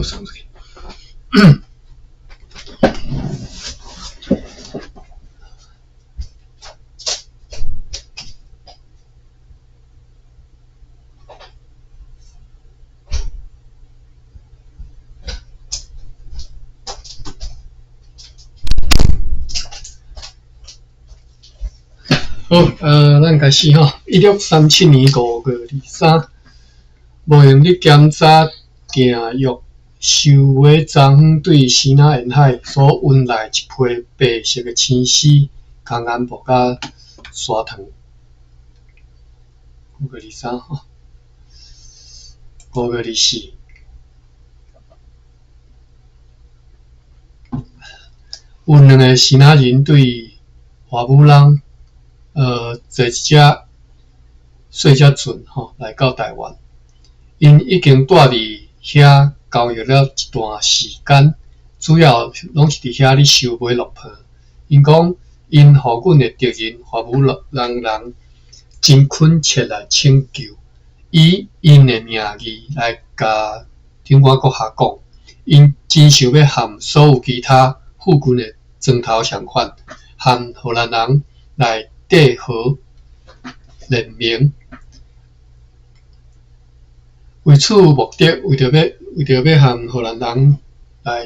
不送出去。好，咱开始吼。1637年5月23，无用力检查定约受尾昨昏对西南沿海所运来一批白色的青丝、空眼布甲沙糖。5月23吼，5月24。有2个西南人对华武人。坐一只细只船吼来到台湾，因已经住伫遐交易了一段时间，主要拢是伫遐咧收买落魄。因讲因互阮的敌人华武人真恳切来请求，以因的名义来甲顶官阁下讲，因真想要和所有其他附近的庄头相款，和荷兰人来缔和联名，为此目的，为着要和荷兰人来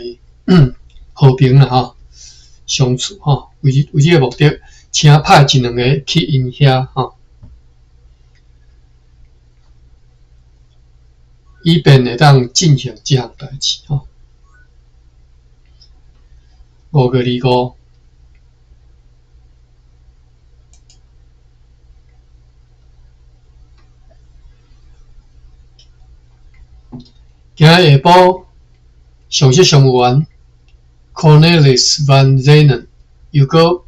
和平啦吼，相处吼，为这个目的，请派一2个去因遐吼，以便会当进行这项代志吼。5月25。今日下晡，上级商务员 Cornelis van Zenen 又搁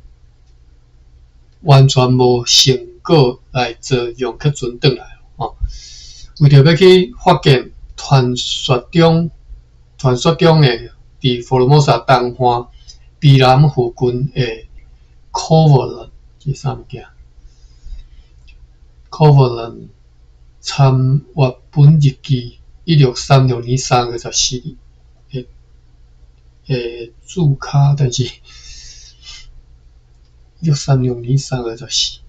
完全无成果来坐用客船转来吼，为着要去发现传说中的伫佛罗摩萨东岸比南附近的 Covalent 是啥物件 ？Covalent 参阅本日记。1636年3月14日的注卡，但是1636年3月14，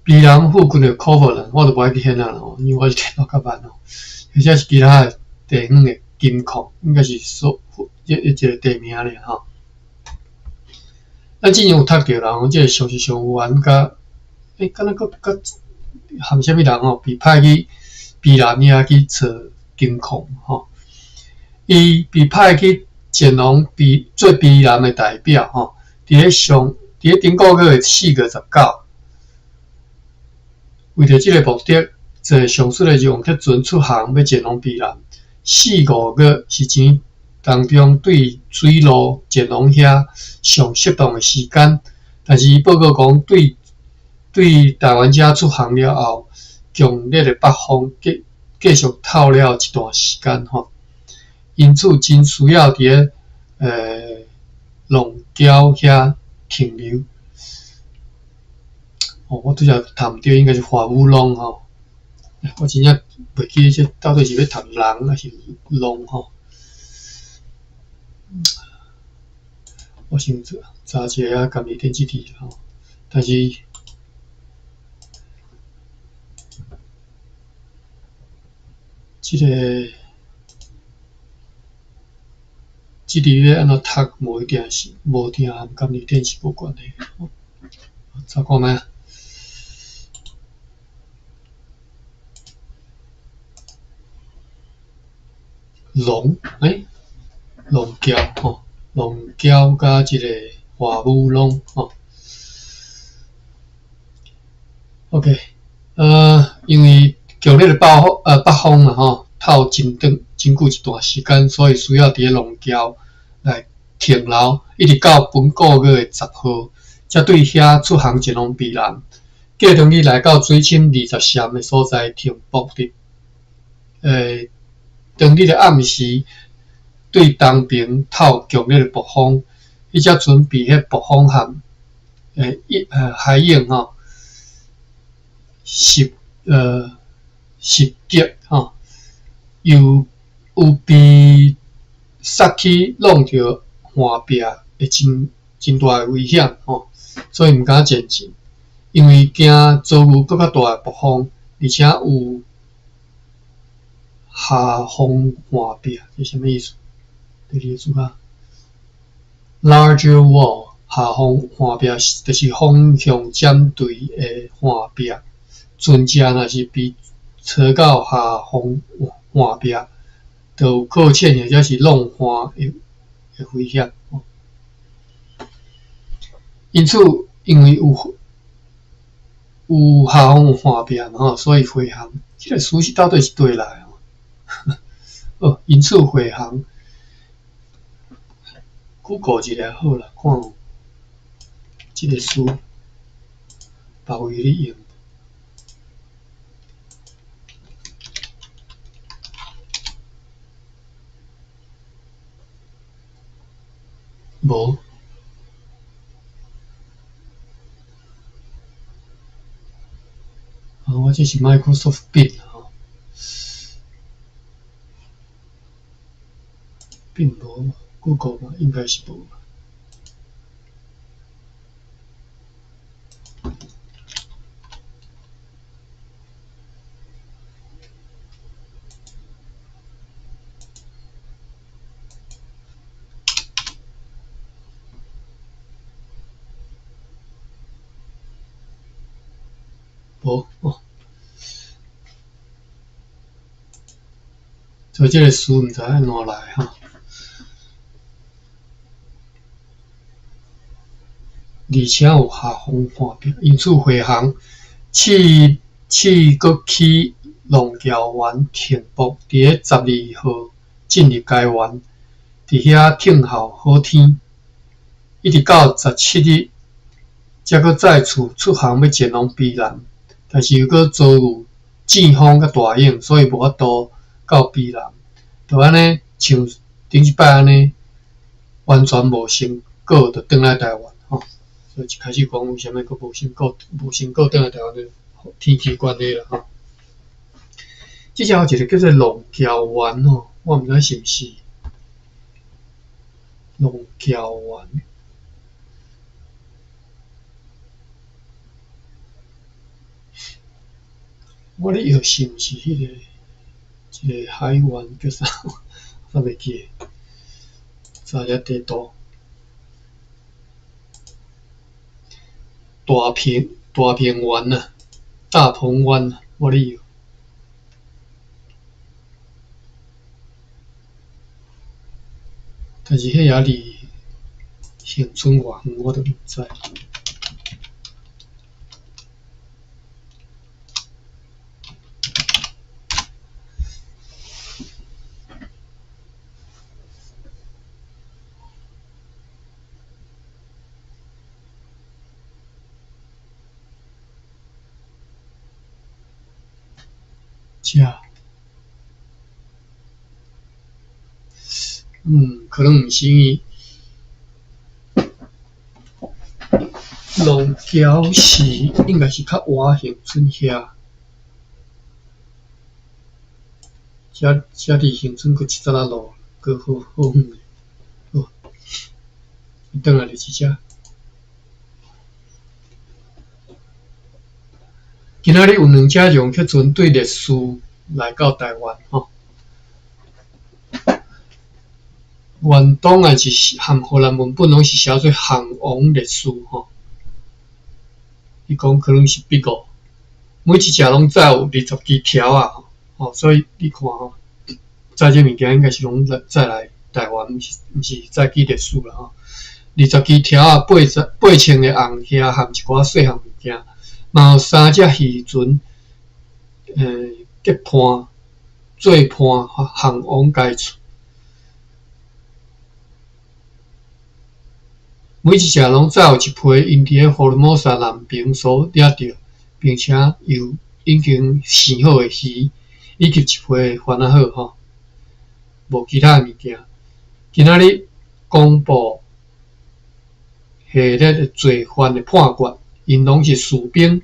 比南附近的 Covalent， 我就无爱去遐啦吼，因为我是电脑较慢吼，或者是其他的地方的金矿，应该是一个地名尔吼。咱之前有读到啦，即个上级商务员甲敢若甲含啥物人吼，被派去比南遐去找金矿吼。伊被派去前往做比南的代表吼。伫咧顶个月4月19，为着即个目的，坐上述的用客船出航要前往比南。4、5月是钱当中对水路前往遐上适当的时间，但是伊报告讲对台湾遮出航了后，强烈的北风继续透了一段时间吼，因此真需要伫龙礁遐停留。我拄则读毋对，应该是华武龙吼。我真正袂记这到底是要读人还是龙吼。我先查一下今日天气题吼，但是这个要安怎读，无一定和今日天气无关系。查看觅。龙礁吼，龙礁加一个华武龙吼。OK， 因为强烈的北风啦吼，透真久一段时间，所以需要伫龙礁来停留，一直到本个月的10号，才对遐出航前往比南。继当日来到水深20线的所在停泊的，当日的暗时，对东边透强烈的北风，伊才准备迄北风和海影吼，袭击吼，有被杀去弄着岸壁会真大的危险吼，所以毋敢前进，因为惊遭遇更较大的暴风，而且有下风岸壁，这什么意思？第二个字啊 ，larger wall 下风岸壁就是风向针对的岸壁，船只若是被扯到下风岸壁，就有搁浅或者是弄翻的危险。因此，因为有下风岸壁嘛，所以回航，这个词是到底是对来哦？因此回航。Google 一下好啦，看有这个词别位咧用。无，我这是 Microsoft Bing 吼，并无 Google 吧，应该是无。无哦，所以这个词毋知安怎来哈。而且有下风岸壁，因此回航去国去龙桥湾停泊，伫个12号进入台湾，伫遐听候好天，一直到17日，才搁再次出航要前往卑南，但是又搁遭遇季风甲大影，所以无法度到卑南，就安尼像顶一摆安尼，完全无成果，就转来台湾吼。所以一开始讲为虾米佫无成果转来台湾的天气关系啦吼。即只有一个叫做龙桥湾吼，我毋知是毋是龙桥湾。我咧药是毋是迄个海湾叫啥？我袂记个，查下地图。大平湾啊，大鹏湾啊，我咧药。但是迄也离恒春偌远，我都毋知。可能毋是龙桥是应该是较晚恒春遐，遮离恒春佫7仔路，佫好远诶。好，转来就是遮。今仔日有2只用客船对烈士来到台湾吼。原档案是含荷兰文本拢是写做项王烈士吼。伊讲可能是笔误，每一只拢载有20支条啊吼，所以你看吼，载这物件应该是拢载来台湾，毋是载去烈士啦吼。20支条啊，8,000个红虾含一寡细项物件，嘛有3只渔船，结伴做伴项王家厝。每一只拢载有一批因伫个福尔摩沙南边所掠到，并且又已经生好的鱼，以及一批番仔好吼，无其他物件。今仔日公布系列的罪犯的判决，因拢是士兵，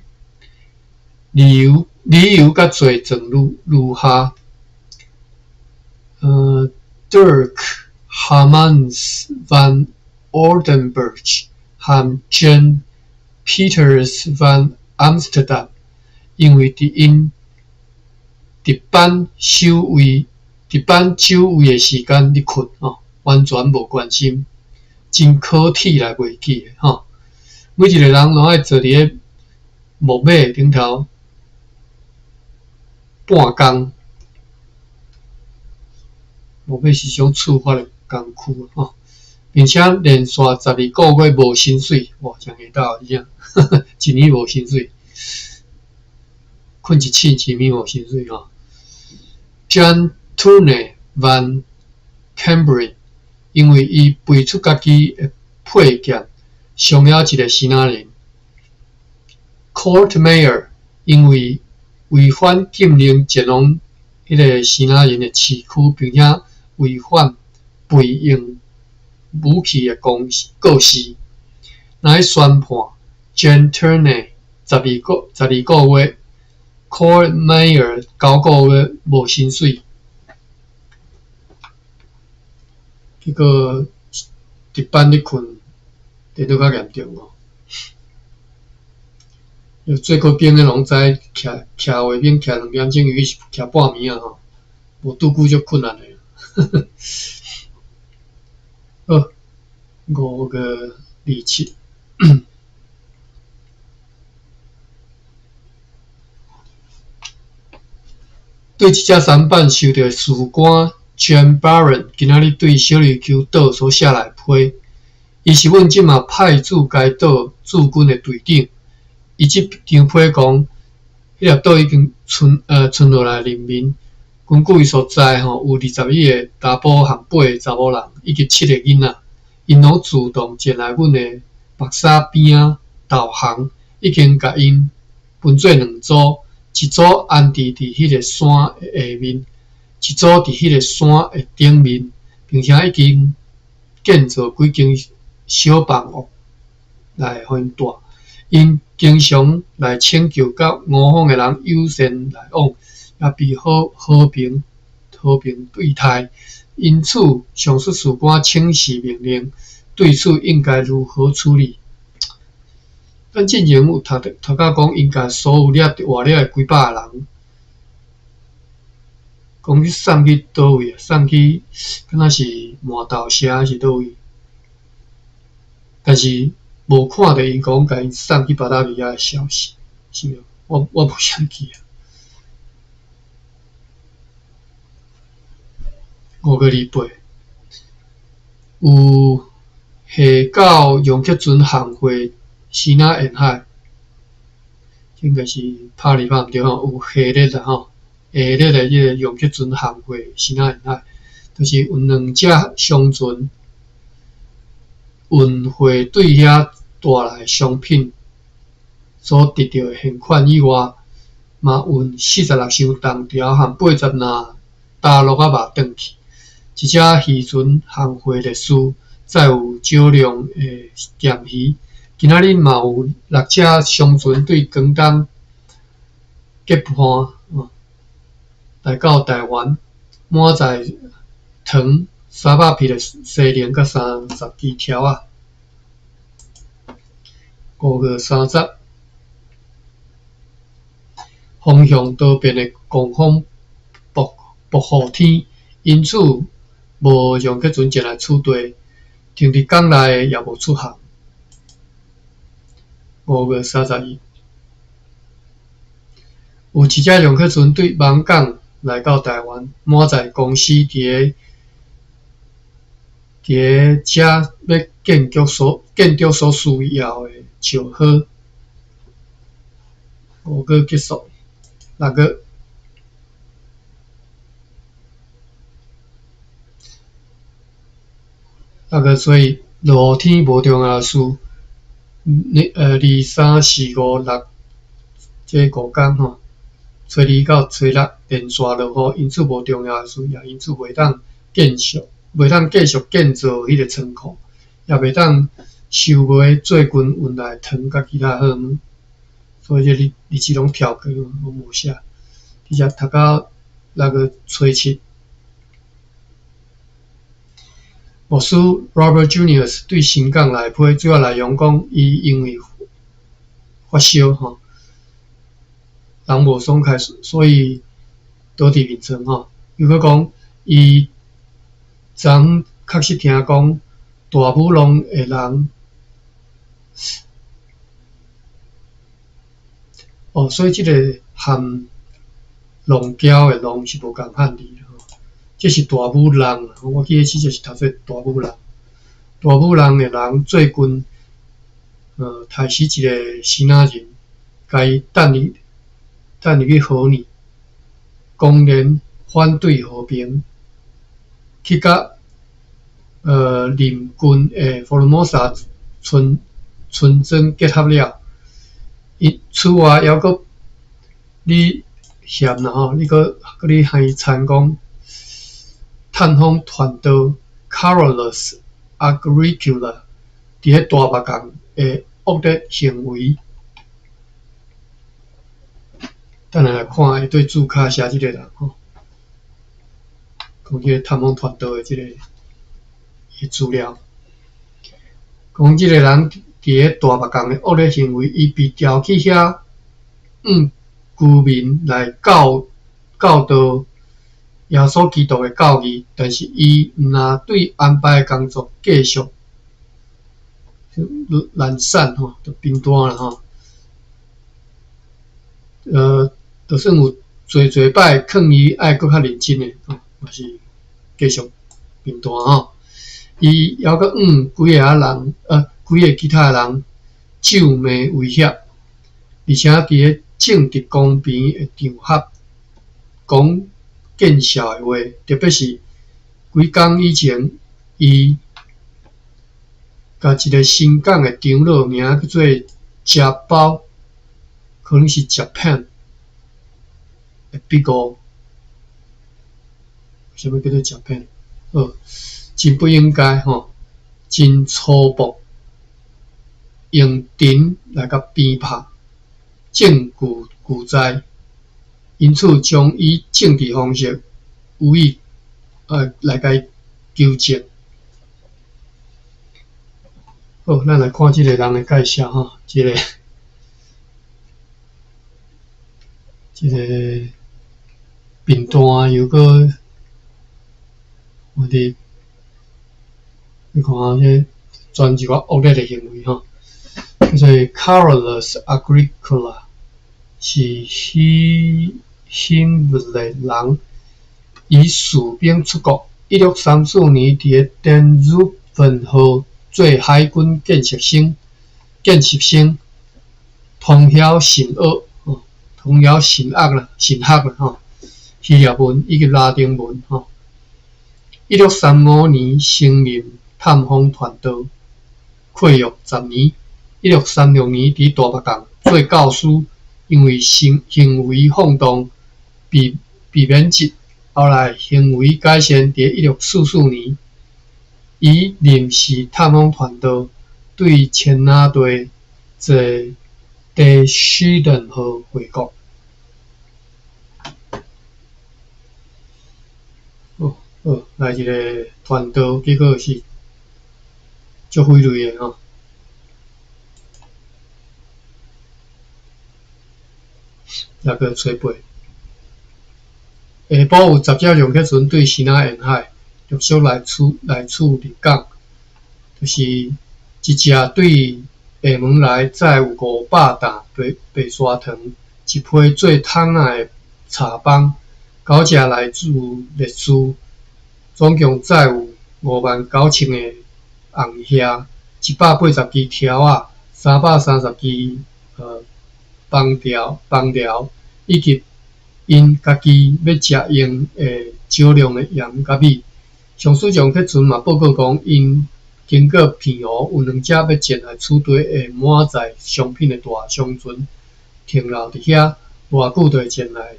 理由甲罪证如下。Dirk Hermans van Oldenburg 和 Jan Peters van Amsterdam， 因为因伫班守卫的时间咧困完全无关心，真可体来袂记的每一个人拢爱坐伫咧木马顶头半工，木马是种触发的工区并且连续12个月无薪水，哇，真下斗一样，一年无薪水，困一醒一暝无薪水Jan Tournay van Cambrin， 因为伊背出家己的配件，伤了一个新仔人。Kurt Meyer 因为违反禁令前往迄个新仔人的市区，并且违反备用武器的告示，来宣判 Jan Tournay 12个月 ，Kurt Meyer 9个月无薪水。结果伫班咧困，电到较严重有做过兵的拢知，徛画面徛2点钟，伊是徛半暝无拄久就困难的。好，5个例七。对一只三板受到士官 John Barron 今仔日对小琉球岛所下来批，伊是阮即马派驻该岛驻军的队长。伊即张批讲，迄粒岛已经存落来人民。根据伊所知有21个查甫和8个查某人，以及7个囡仔，因拢自动进来阮的白沙边仔导航，已经甲因分做2组，一组安置伫迄个山的下面，一组伫迄个山的顶面，并且已经建造几间小房屋来互因住。因经常来请求甲我方的人友善来往，也被和平对待。因此，上述士官请示命令，对此应该如何处理？咱进前有头甲讲，应该所有活了的几百人，讲去送去倒位啊？送去敢若是麻豆社还是倒位？但是无看到伊讲甲因送去巴达维亚的消息，是无？我无想记啊。5个礼拜，有下到杨克准航会西那沿海，应该是拍哩拍毋对有下日啦下日的迄个杨克准航会西那沿海，就是有2只商船运货对遐带来商品所得到的现款以外，嘛运46箱藤条和80大陆肉转去。一只渔船航货列士，载有少量的咸鱼。今仔日嘛有6只商船对广东结伴来到台湾，满载糖、300匹的西菱甲30支条啊。5月30，风向多变的狂风暴雨天，因此无用客船前来取队，停伫港内也无出航。5月31，有一只用客船对芒港来到台湾，满载公司伫遮要建筑所需要的石盒。5月结束，6月。所以落雨天无重要的事。2、3、4、5、6这5天初2到初6连续落雨，因此无重要的事，也因此袂当继续建造迄个仓库，也袂当收买做军运来糖甲其他货物。所以这日子拢跳过，拢无写。直接读到6月初7。牧师 Robert Junius 对新港内批主要内容讲，伊因为发烧吼，人无爽快，所以倒伫眠床吼。又搁讲，伊昨确实听讲，大武龙的人，所以即个含龙胶的龙是无共汉字的吼。这是大武人，我记得起就是读做大武人。大武人的人最近，杀死一个希腊人，甲伊等入去河里，公然反对和平，去甲邻近的佛罗摩萨村庄结合了。此外，还阁你嫌啦吼，你还参讲探访团队 Carolus Agricola 伫咧大目江的恶劣行为。等下来看伊对注脚写即个人吼，讲即个探访团队的即个资料，讲即个人伫咧大目江的恶劣行为，伊被调去遐居民来教导耶稣基督的教义，但是伊毋若对安排的工作继续懒散吼，就平淡啦吼。就算有侪摆劝伊爱搁较认真的吼，嘛是继续平淡吼。伊还阁几个其他人咒骂威胁，而且伫咧政治公平的场合讲见笑的话，特别是几工以前，伊甲一个新港的长老名叫做食包，可能是Japan的笔误，啥物叫做Japan？真不应该吼，真粗暴，用藤来甲鞭拍，证据俱在，因此将以政治方式予以来甲伊纠正。好，咱来看即个人的介绍吼，即个平淡又搁我哋你看啊，这专一个恶劣的行为吼，叫做 Carolus Agricola， 是希腊人，以士兵出国。1634年伫咧登入分号做海军见习生，通晓神学啦吼，希腊文以及拉丁文吼。1635年升任探访团队，契约10年。1636年伫大目江做教师，因为行为放荡被免职。后来行为改善，伫1644年，以临时探访团队对千拿队坐第史顿号回国。来一个团队，结果是足匪类的吼。那个吹背。下晡有10只龙客船对西南沿海陆续来处入港，就是一只对厦门来载有500担白砂糖，一批做桶仔的茶帮，9只来自烈士，总共载有59000个红虾，180支条仔，330支棒条，以及因家己要食用的少量的盐甲米。上水上客船嘛报告讲，因经过片湖有2只要前来取队的满载商品的大商船停留伫遐，偌久就会前来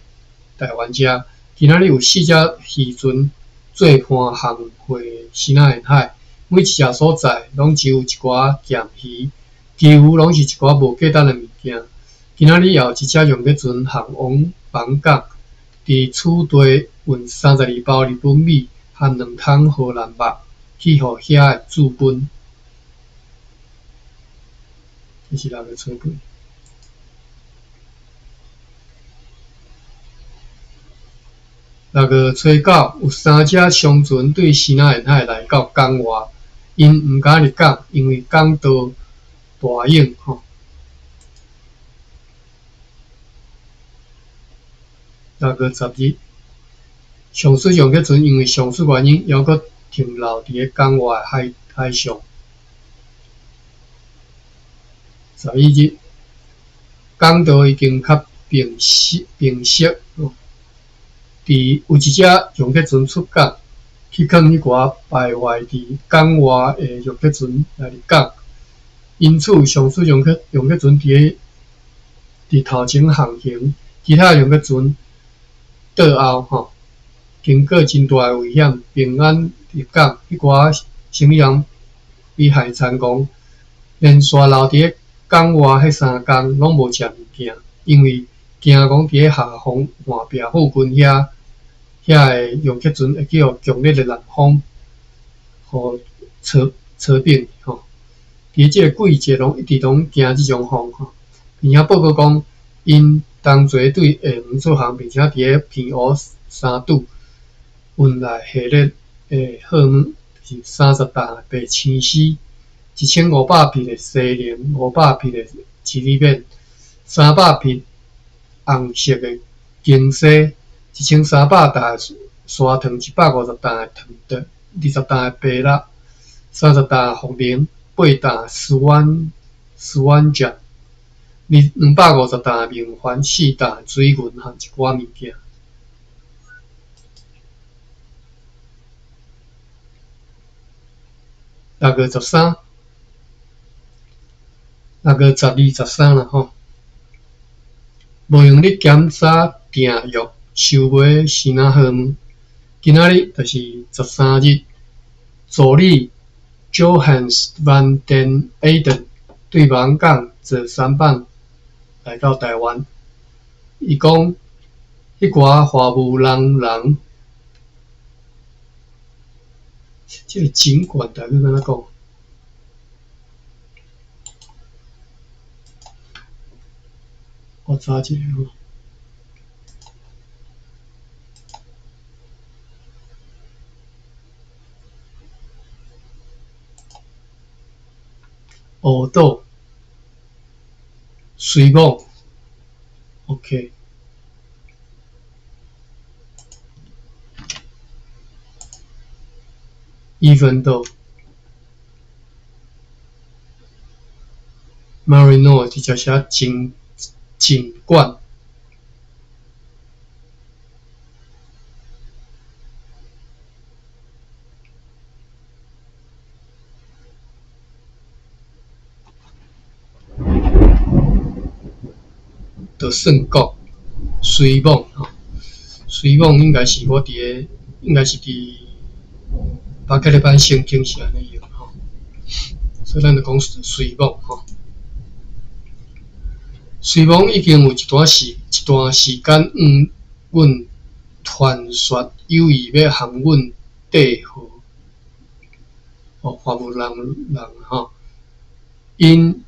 台湾遮。今仔日有4只渔船做伴航回西南沿海，每一只所在拢只有一寡咸鱼，其余拢是一寡无价值的物件。今仔日也有一只用客船航往邦港，伫厝地运32包日本米和2桶荷兰肉，去互遐诶驻军，这是6个吹八。6个吹9，有3只商船对西南沿海来到港外，因毋敢入港，因为港道大涌吼。6个12，上水上客船因为上水原因，犹阁停留伫港外海上。11日，港道已经较平息哦。有一只洋客船出港，去扛迄寡败坏伫港外的洋客船来入港，因此上水洋客船伫头前航行，其他洋客船倒后吼，经过真大的危险，平安入港。迄寡行李人被害惨狂，连续留伫港外迄3天拢无食物件，因为惊讲伫下方换壁附近遐个洋客船会去互强烈的南风，互吹扁吼。伫即个季节拢一直拢惊即种风吼，并且报告讲，因同齐对厦门出航，并且伫偏乌3度，运来系列的货物是30担白青丝，1500匹的西莲，500匹的吉利面，300匹红色的金丝，1300担的砂糖，150担的糖豆，20担的芭乐，30担的茯苓，8担的丝丸酱，250担的面环，4担的水银和一寡物件。6月13，6月12、13啦吼，无用力检查订约收买西南货物。今仔日就是13日，助理 Johannes van den Eyden 对网港坐3班来到台湾。伊讲，迄寡华务人，即个警官大概安怎讲？我查一下吼。黑道、水网 ，OK。even though Marino 直接写警官。就算国水网吼，水网应该是我应该是伫巴克利班圣经是安尼用吼，所以咱就讲水网吼。水网已经有一段时间，阮传说有意要向阮缀合，华务人吼，因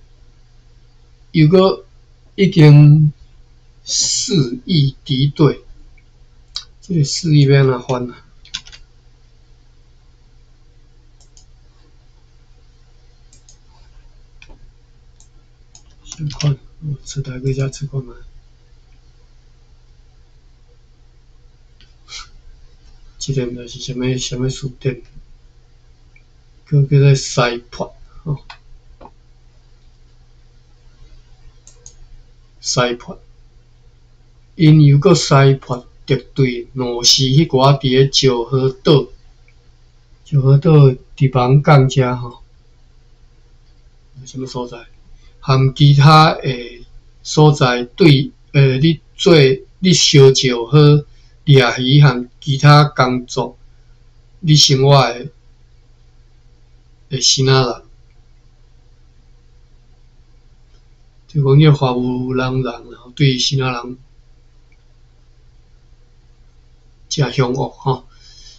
又搁已经肆意敌对，这个肆意要安怎翻啊？先看，出台个只出看卖。这个毋知是什么书店，叫做西破吼，西破。因又搁西破敌对怒视迄寡伫咧石河岛伫网港遮吼，什么所在？含其他诶所在对你烧石河、掠鱼和其他工作，你生活诶西南人，就讲迄华务人吼，对西南人真凶恶吼，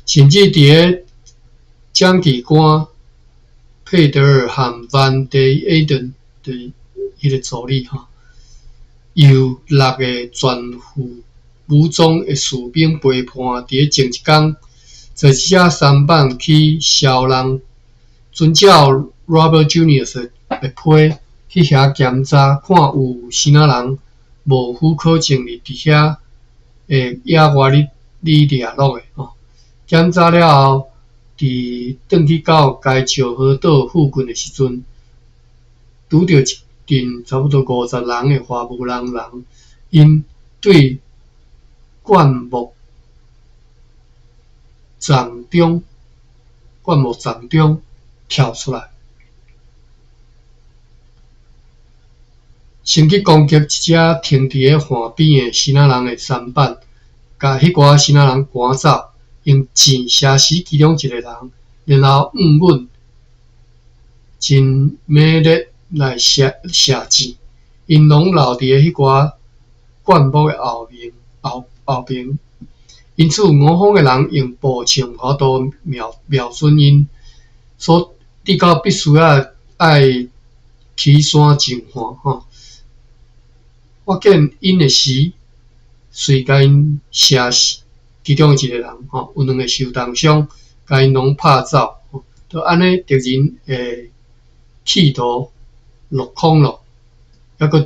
甚至伫咧蒋继光、佩德尔和范迪埃登的迄个助理哈，由6个全副武装的士兵陪伴，伫前一天，坐车3班去小人遵照 Robert Junior 的批去遐检查，看有啥人无符考证哩伫遐诶野外里掠落诶吼。检查了后，转去到该石河岛附近诶时阵，拄着一群差不多50人诶花木兰人，因对灌木丛中跳出来，先去攻击一只停伫咧岸边诶新仔人诶三板，甲迄寡新仔人赶走，用箭射死其中一个人，然后稳真猛烈来射箭，因拢留伫迄寡灌木诶后边。因此，我方诶人用步枪跑道瞄准因，所直到必须爱起山进岸吼。我见因诶时，随甲因射死其中一个人吼，有2个受重伤，甲因拢拍走，就安尼敌人诶企图落空了，抑阁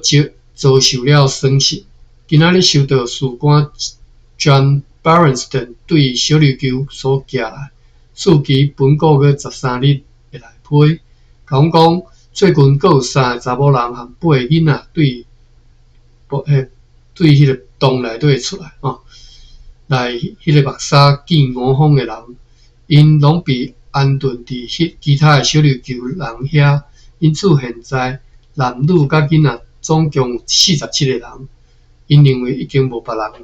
遭受了损失。今仔日收到士官 John Barenston 对小琉球所寄来，次期本个月13日会来批，甲阮讲最近阁有3个查某人和8个囡仔对迄个洞内底出来来迄个目屎见我方的人，因拢被安顿伫其他的小琉球人遐，因此现在男女甲囡仔总共47个人，因认为已经无别人了。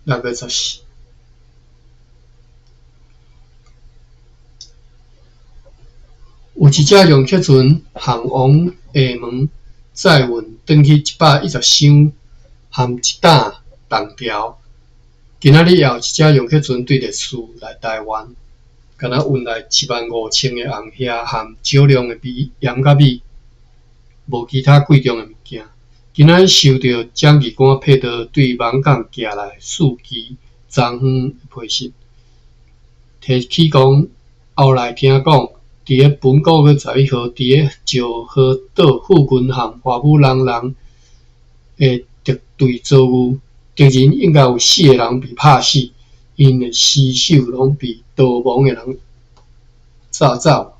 6月14。有一只用客船航往厦门载运转去110箱含一担重条。今仔日有一只用客船对历史来台湾，敢若运来75000个红虾含少量的盐甲米，无其他贵重的物件。今仔日收到蒋继光配到对网港寄来4期昨昏的批信，提起讲后来听讲，伫咧本个月11号，伫咧石河岛附近和花木兰人的敌对遭遇，敌人应该有4个人被拍死，因的尸首拢被逃亡的人炸走，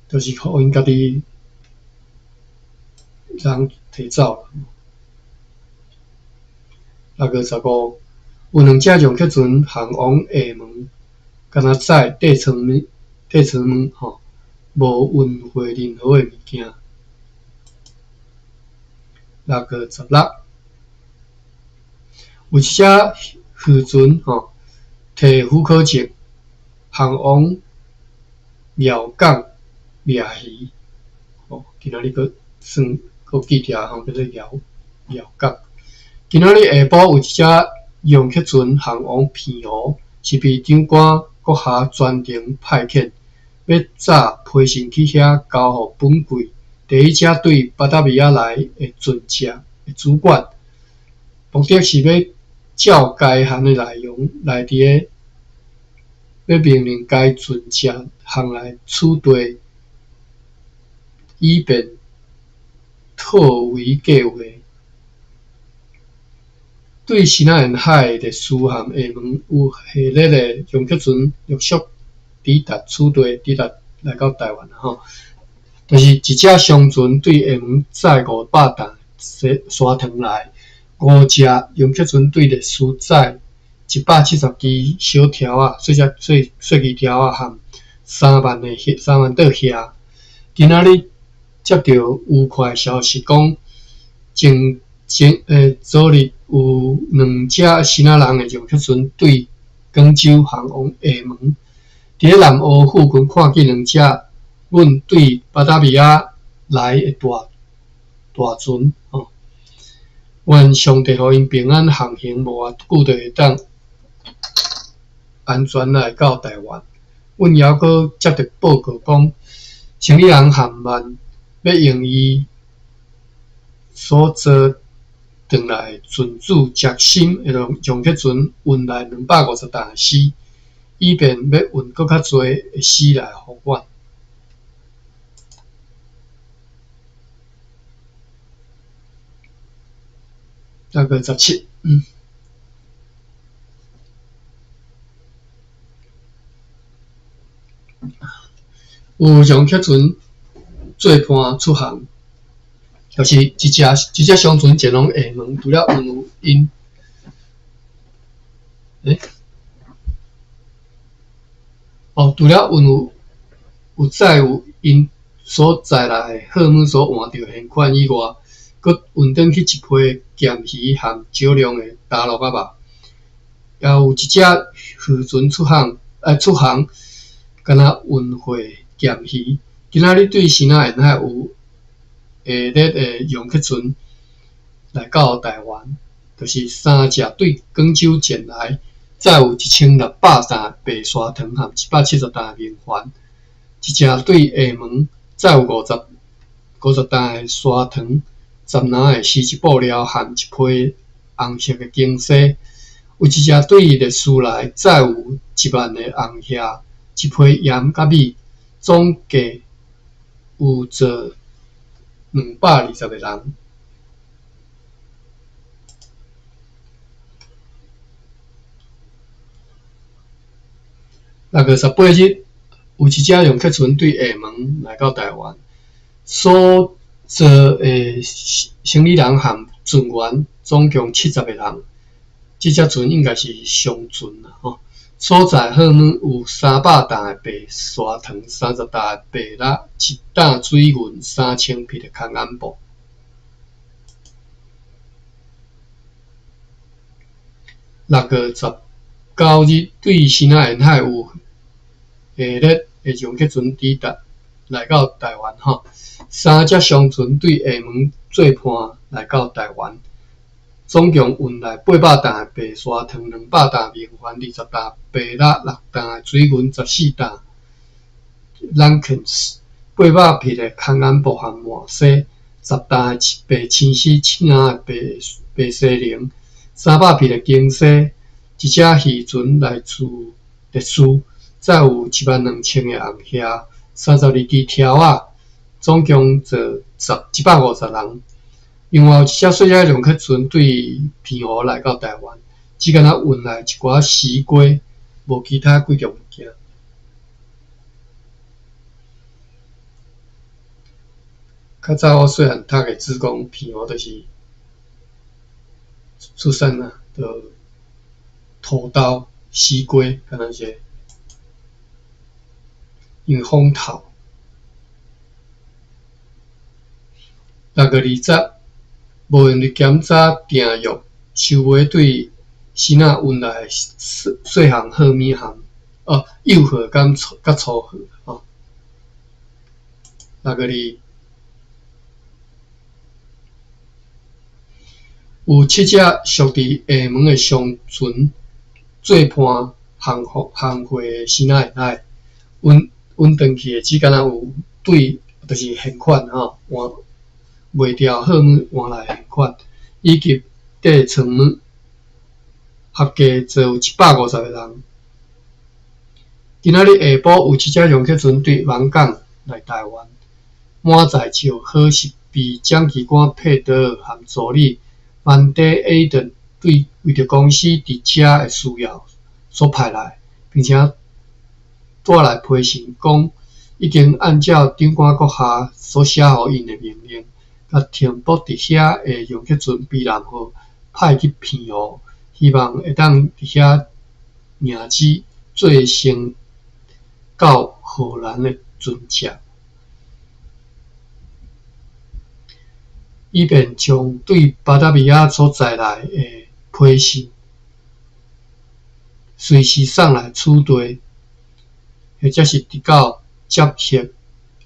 就是互因家己人摕走了。6月15，有2只用客船航往厦门，敢若载地层门吼，无运回任何的物件。6月16，有一只渔船吼，摕符考证航往苗港掠鱼，今仔日佫算佫记条吼，叫做苗港。今仔日下晡有一只用客船航往澎湖，是被长官阁下专程派遣，要早批信去遐交互本柜第一只对巴达米亚来的船只的主管，目的是要照该函的内容内底的，要命令该船只航来处理，以便妥为计划。对西南沿海历史和厦门有系列的用客船陆续抵达来到台湾吼，就是一只商船对厦门载500担砂糖来，5只用客船对历史载170支小条啊、细枝条啊和3万袋虾。今仔日接到愉快消息，讲昨日有2只新仔人的用客船对广州航往厦门，伫咧南澳附近看见2只阮对巴达米亚来的大船吼。愿上帝互因平安航行，无偌久就会当安全来到台湾。阮还阁接到报告讲，行李航航班要用伊所坐转来船主接心，会用客船运来250担死，以便要运搁较侪的死来互阮。那个17，有用客船做伴出航，就是一只商船前往厦门，除了运有因，除了运有载有因所载来的货物所换到现款以外，佮运转去一批咸鱼含少量的大陆仔肉，也有一只渔船出航，敢若运货咸鱼。今仔日对新仔沿海有下列的用客船来到台湾，就是3只对广州前来，载有1600担白砂糖和170担面环，一只对厦门载有50担的砂糖，10篮的丝质布料和一批红色的经丝，有一只对烈士来载有1万的红叶，一批盐甲米，总计有坐220个人。6月18日，有一只用客船对厦门来到台湾，所坐的行李人和船员总共70个人。这只船应该是商船啦，所载货物有300担的白砂糖、30担的白蜡、1担水银、3000匹的空安布。6月19日，对新仔沿海有下列的用客船抵达来到台湾，3只商船对厦门做伴来到台湾。总共运来800担的白砂糖、200担面环、20担白蜡、6担的水银、14担Lankens、800匹的空安布和麻丝、10担的白青丝、10篮的白西菱、300匹的经丝，一只渔船来自烈士，载有12000个红叶、32支条仔，总共坐150人。另外有一只小只用客船对澎湖来到台湾，只敢若运来一寡丝瓜，无其他贵重物件。较早我细汉读的只讲澎湖就是出产啊，就土豆、丝瓜，敢若是用风头。6月20。无用日检查订药收尾对新仔运来细项货物含幼货甲粗货6月20。有7只属伫厦门的商船做伴航货的新仔沿海，运转去的只敢若有对，就是现款卖掉货物换来现款，以及底仓物，合计坐有150个人。今仔日下晡有7只用客船对湾港来台湾，满载照好是被蒋机关佩德尔和助理万迪艾顿为着公司伫遮的需要所派来，并且带来批信讲已经按照长官阁下所写予因的命令。甲停泊伫遐的用客船避难号派去澎湖，希望会当伫遐赢子做成到荷兰的船只，以便将对巴达米亚所载来的批信随时送来取缔，或者是直到接获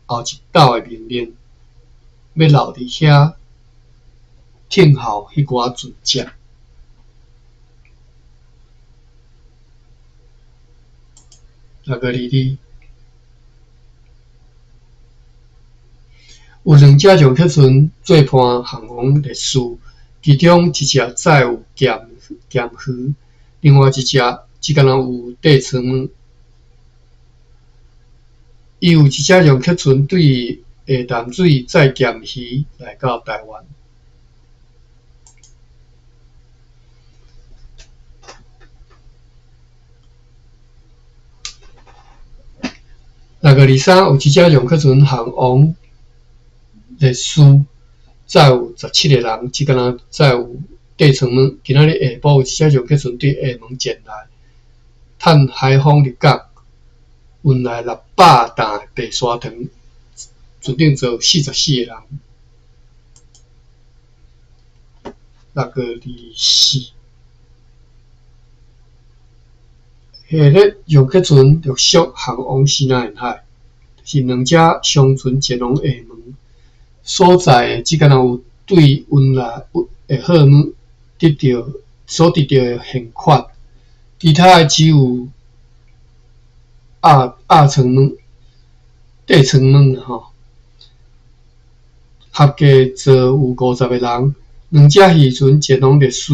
后一道的命令。要留伫遐听候迄寡船只。622，有2只撞客船做伴航空烈士，其中一只载有咸鱼，另外一只只敢若有地床毛。伊有一只撞客船对下淡水载咸鱼来到台湾。623有一只撞客船航王烈士，载有17个人，只敢若载有地床毛。今仔日下晡有一只撞客船对厦门前来，趁海风入港，运来600担的白砂糖，船顶坐有44个人。624，下日撞客船陆续航往西南沿海，是2只商船前往厦门所在的，只敢若有对运来的货物所得到的现款，其他的只有鸭床毛、地床毛吼。合计坐有50个人。2只渔船前往烈士，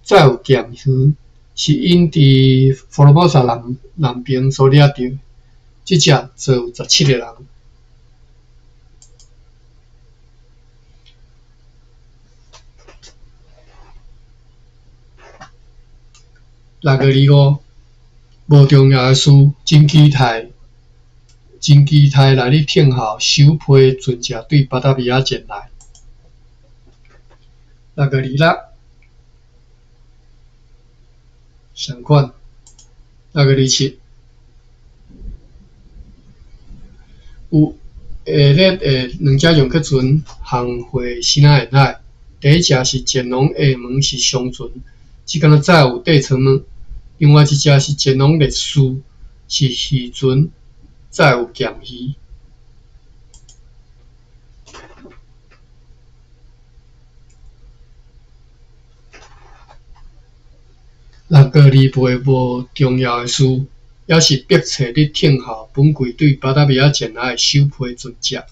载有咸鱼，是因伫福尔摩沙南边所掠到，这只坐有17个人。625，无重要的事，真期待来你听候首批船只对巴达比亚前来。626，相款。627，有下日的2只撞客船航回西南沿海，第一只是前往厦门是商船，只敢若载有地床毛；另外一只是前往烈士，是渔船，载有咸鱼。628无重要的事，也是迫切你听候本季对巴达比亚前来的首批船只。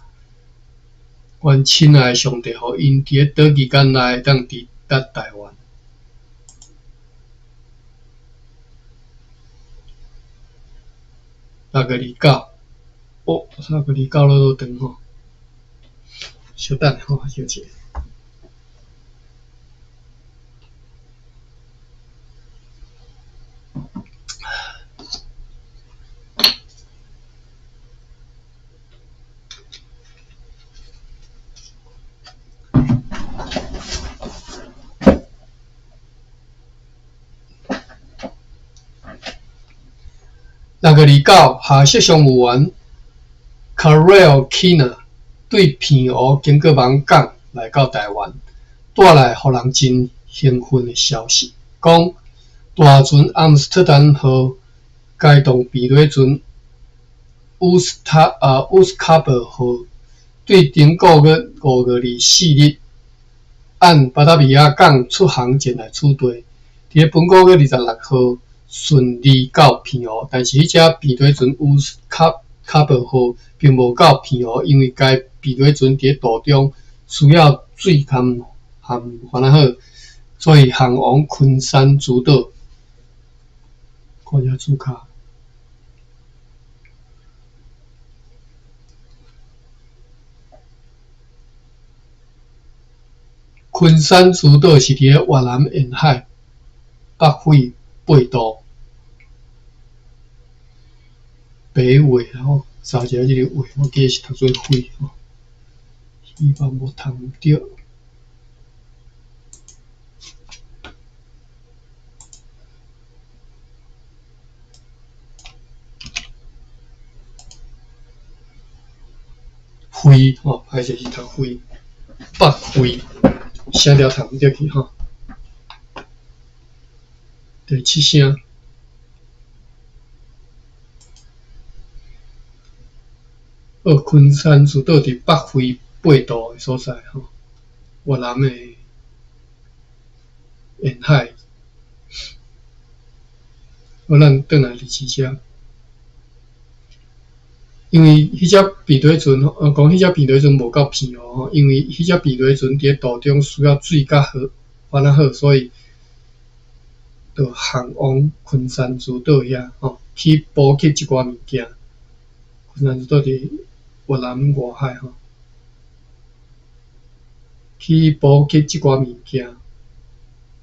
愿亲爱的上帝，互因伫咧短期间内当抵达台湾。629，哦，629落长吼，稍等吼，休一下。629下设商务员 Karel Kina 对片湖经过网港来到台湾，带来互人真兴奋的消息，讲大船阿姆斯特丹号该动避雷船乌斯卡伯号对顶个月5月24日按巴达比亚港出航前来取队，伫本个月26号顺利到片湖，但是迄只避雷船乌斯卡伯号并无到片湖，因为该避雷船伫途中需要水含番仔好，所以航往昆山诸岛。看一下主卡。昆山诸岛是伫咧越南沿海北纬8度北纬，然后查一下这个纬，我记得是读做纬吼，希望无读唔对。纬吼，歹势是读纬，北纬，声调读唔对去吼。第7声。昆山诸岛伫北纬8度的所在吼，越南的沿海。我咱转来第四只，因为迄只避雷船，讲迄只避雷船无够偏哦，因为迄只避雷船伫途中需要水较好，反啊好，所以就航往昆山诸岛遐吼，去补给一寡物件。昆山诸岛伫越南外海吼，去补给一寡物件。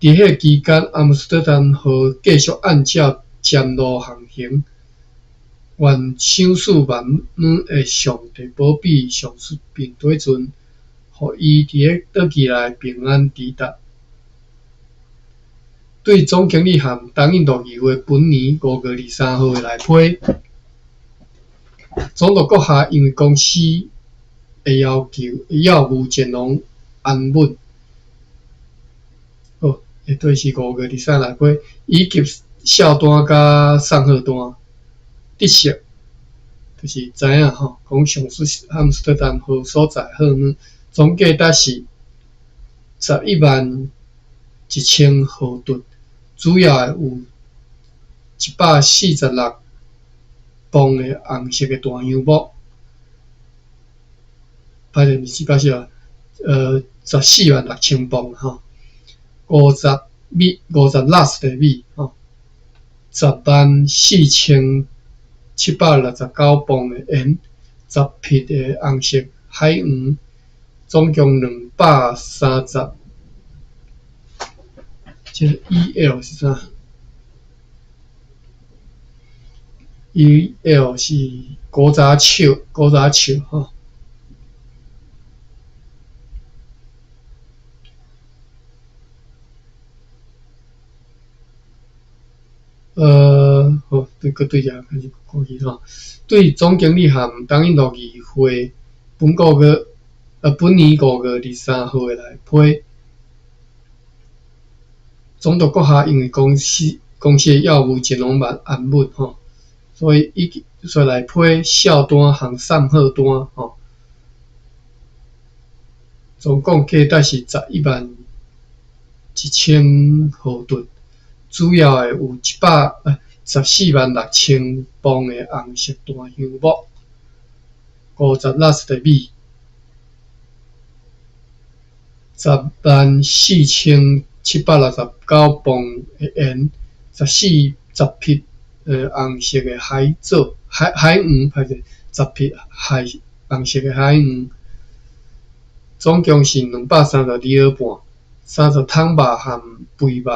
伫迄期间，阿姆斯特丹号继续按照尖路航行。愿想使万能的上帝保庇上述病对船，互伊伫个岛期内平安抵达。对总经理函东印度议会本年5月23号的来批，总督阁下因为公司的要务前往安稳，对是5月23来批，以及哨单甲送货单，得悉就是知影吼，讲上述阿姆斯特丹号所在号呢，总价值是111000毫吨。主要有146磅的红色的大洋木，歹势是146，146000磅吼，50拉斯的米吼，14769磅的盐，10匹的红色海鱼，总共230。这个 EL 是啥 ？EL 是古早树吼。好，对遮开始过去吼。对总经理函东印度议会本年5月23号的来批。总督阁下因为公司的要务前往安稳吼，所以来批哨单和送货单吼，总共价值是111000毫吨，主要的有146,000磅的红色大洋木，50拉斯的米，14769磅的盐，10匹红色的海鱼，10匹红色的海鱼，总共是232尔半，30桶肉和肥肉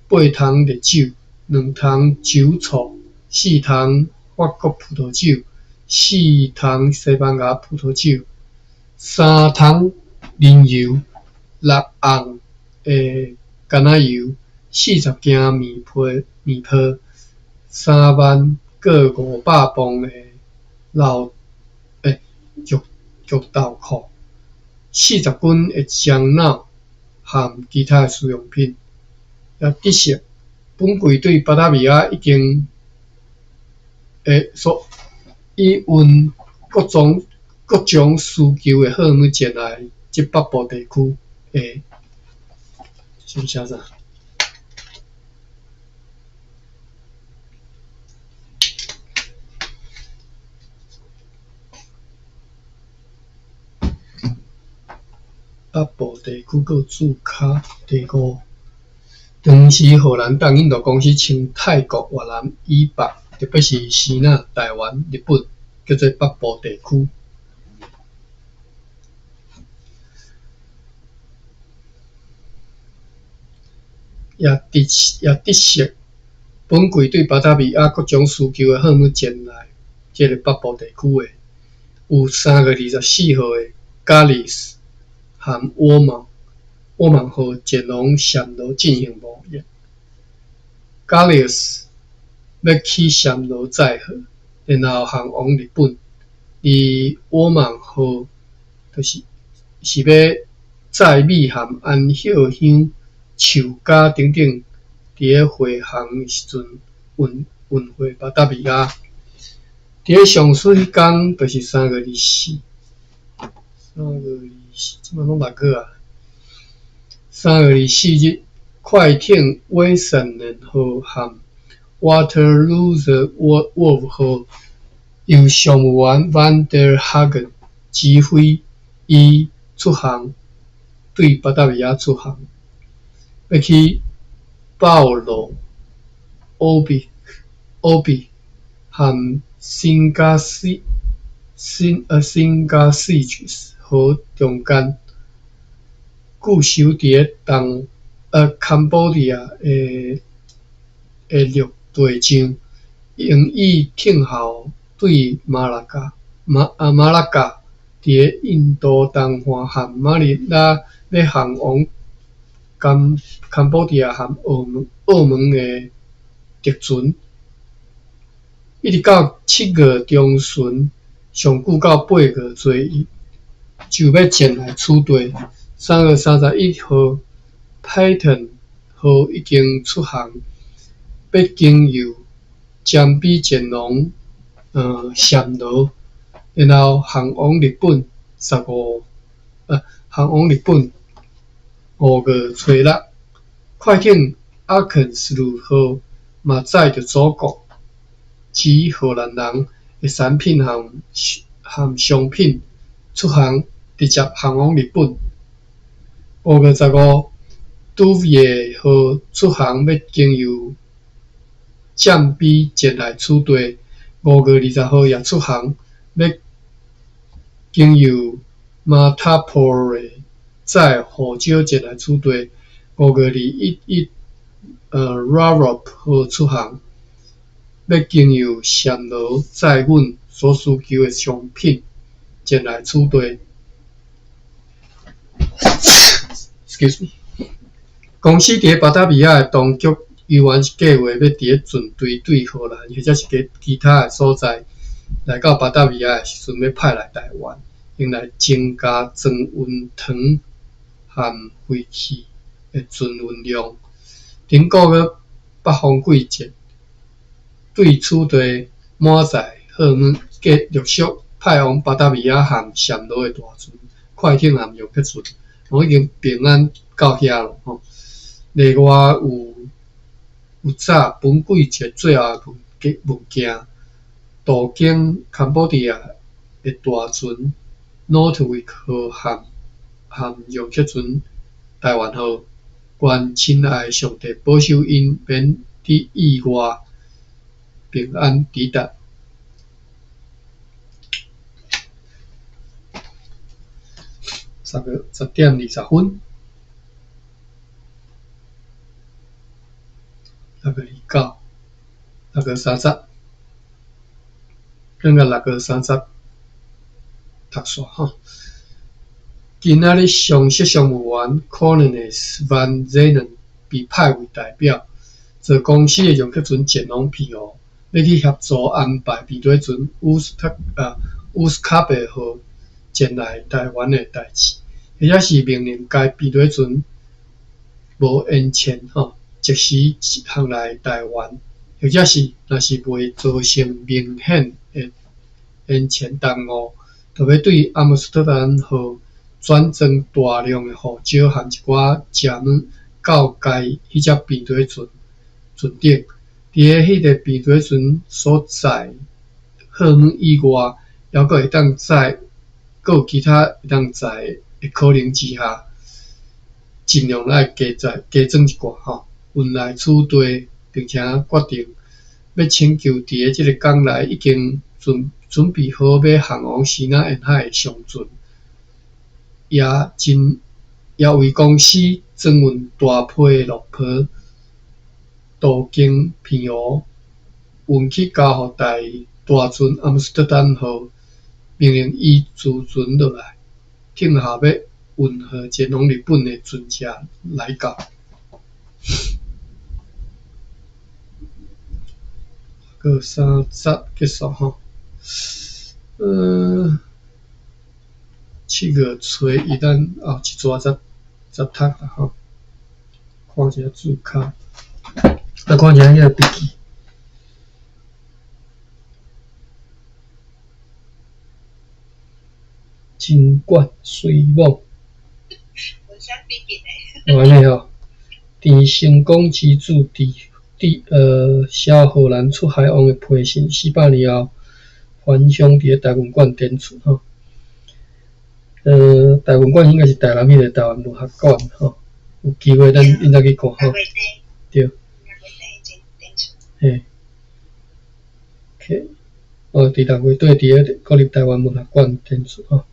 ，8桶烈酒，2桶酒醋，4桶法国葡萄酒，4桶西班牙葡萄酒，3桶磷油，6盎的橄榄油，40件面泡，3万各500磅的肉豆蔻，40斤的樟脑和其他的需用品。也得悉，本舰队巴达米亚已经已运各种需求的货物前来即北部地区的。是写啥？北部地区个注卡第5，当时荷兰东印度公司称泰国、越南以北，特别是西南、台湾、日本，叫做北部地区。也得悉，本舰对巴达米亚各种需求的货物前来这个北部地区的，有3月24号的加利斯和沃曼号前往暹罗进行贸易。加利斯要去暹罗载货，然后航往日本，而沃曼号就是要载米和安hiệu香。树甲等等，伫个回航时阵运回巴达米亚。伫个上水迄天就是3月24，即马拢6月啊。3月24日，快艇威森人号和 Waterloo the Wolf 号由上务员 Van der Hagen 指挥伊出航，对巴达维亚出航，要去鲍罗、欧比和辛加西河中间，固守伫东Cambodia 的陆地上，用以听候对马拉加伫印度东岸和马尼拉要航往Cambodia 和澳门的敌船，一直到7月中旬，上久到8月左右，就要前来处队。3月31号 ，Python 号已经出航，要经由江比剑龙、暹罗，然后航往日本5月初6。快艇阿肯斯鲁号嘛载着祖国及荷兰人的产品和商品出航，直接航往日本。5月15，杜耶号出航要经由降比前来处队。5月20号也出航，要经由马塔普尔载护照前来处队。5月21，Rarop 号出航，要经由暹罗载阮所需求的商品前来处队。Excuse me。公司伫巴达维亚的当局依然是计划要伫舰队对荷兰或者是其他的所在来到巴达维亚的时阵，要派来台湾，用来增加装运糖和废气的船运量。顶个月北方季节，对处队满载货物，陆续派往巴达维亚和暹罗的大船、快艇和游客船，我已经平安到遐了吼。例外有早本季节最后的物件，途经坎波迪亚的大船 Northwick 号和游客船台湾号，愿亲爱上帝保守因免伫意外平安抵达。10点20分。6月29、6月30，跟个6月30读煞吼。今仔日上级商务员 Cornelis van Zenen 被派为代表，做公司的游客船前往庇护，要去协助安排避雷船乌斯卡贝号前来台湾的代志，或者是命令该避雷船无延前吼。即时航来台湾，或者是若是未造成明显的延前耽误，就要对阿姆斯特丹号转装大量的护照和一寡食物到迄只避雷船顶。伫迄个避雷船所载货物以外，还佫会当载，佫有其他会当载的可能之下，尽量来加装一寡吼。运来处队，并且决定要请求伫即个港内已经准备好要航往西南沿海的商船，也为公司装运大批落坡，途经澎湖，运去交互大船阿姆斯特丹号，命令伊自船落来，听候要运河前往日本的船只来到。个30结束吼，7月初伊咱后一撮才读啦吼，看一下注脚，来看一下迄个笔记。金冠水梦，有啥笔记呢？安尼吼，伫田成功之子萧荷兰出海王的批信，400年后返乡伫台湾馆展出吼。台湾馆应该是台南迄个台湾文学馆吼，有机会咱再去看吼。对。嘿。OK。伫6月底伫个国立台湾文学馆展出吼。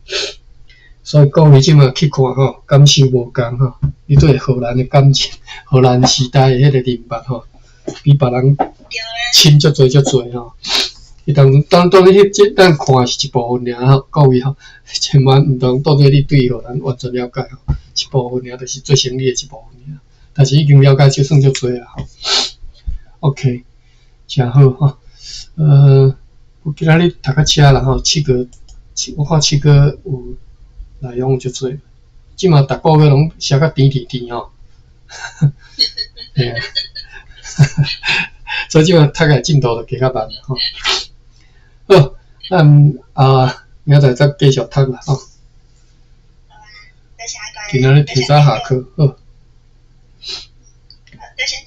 所以各位即马去看吼，感受无共吼，你对荷兰的感情，荷兰时代的迄个人物吼，比别人深足侪吼。伊当然迄咱看是一部分尔吼，各位吼，千万毋通当做你对荷兰完全了解吼，一部分尔就是最先你的一部分尔，但是已经了解就算足侪啊吼。OK， 真好吼。我今仔日读到遮啦吼，我看七哥有。内容就多，即马逐个月拢写甲甜吼，嘿啊，所以即马读个进度就加较慢吼。好，咱明仔再继续读啦吼。今仔日提早下课，好。好，就先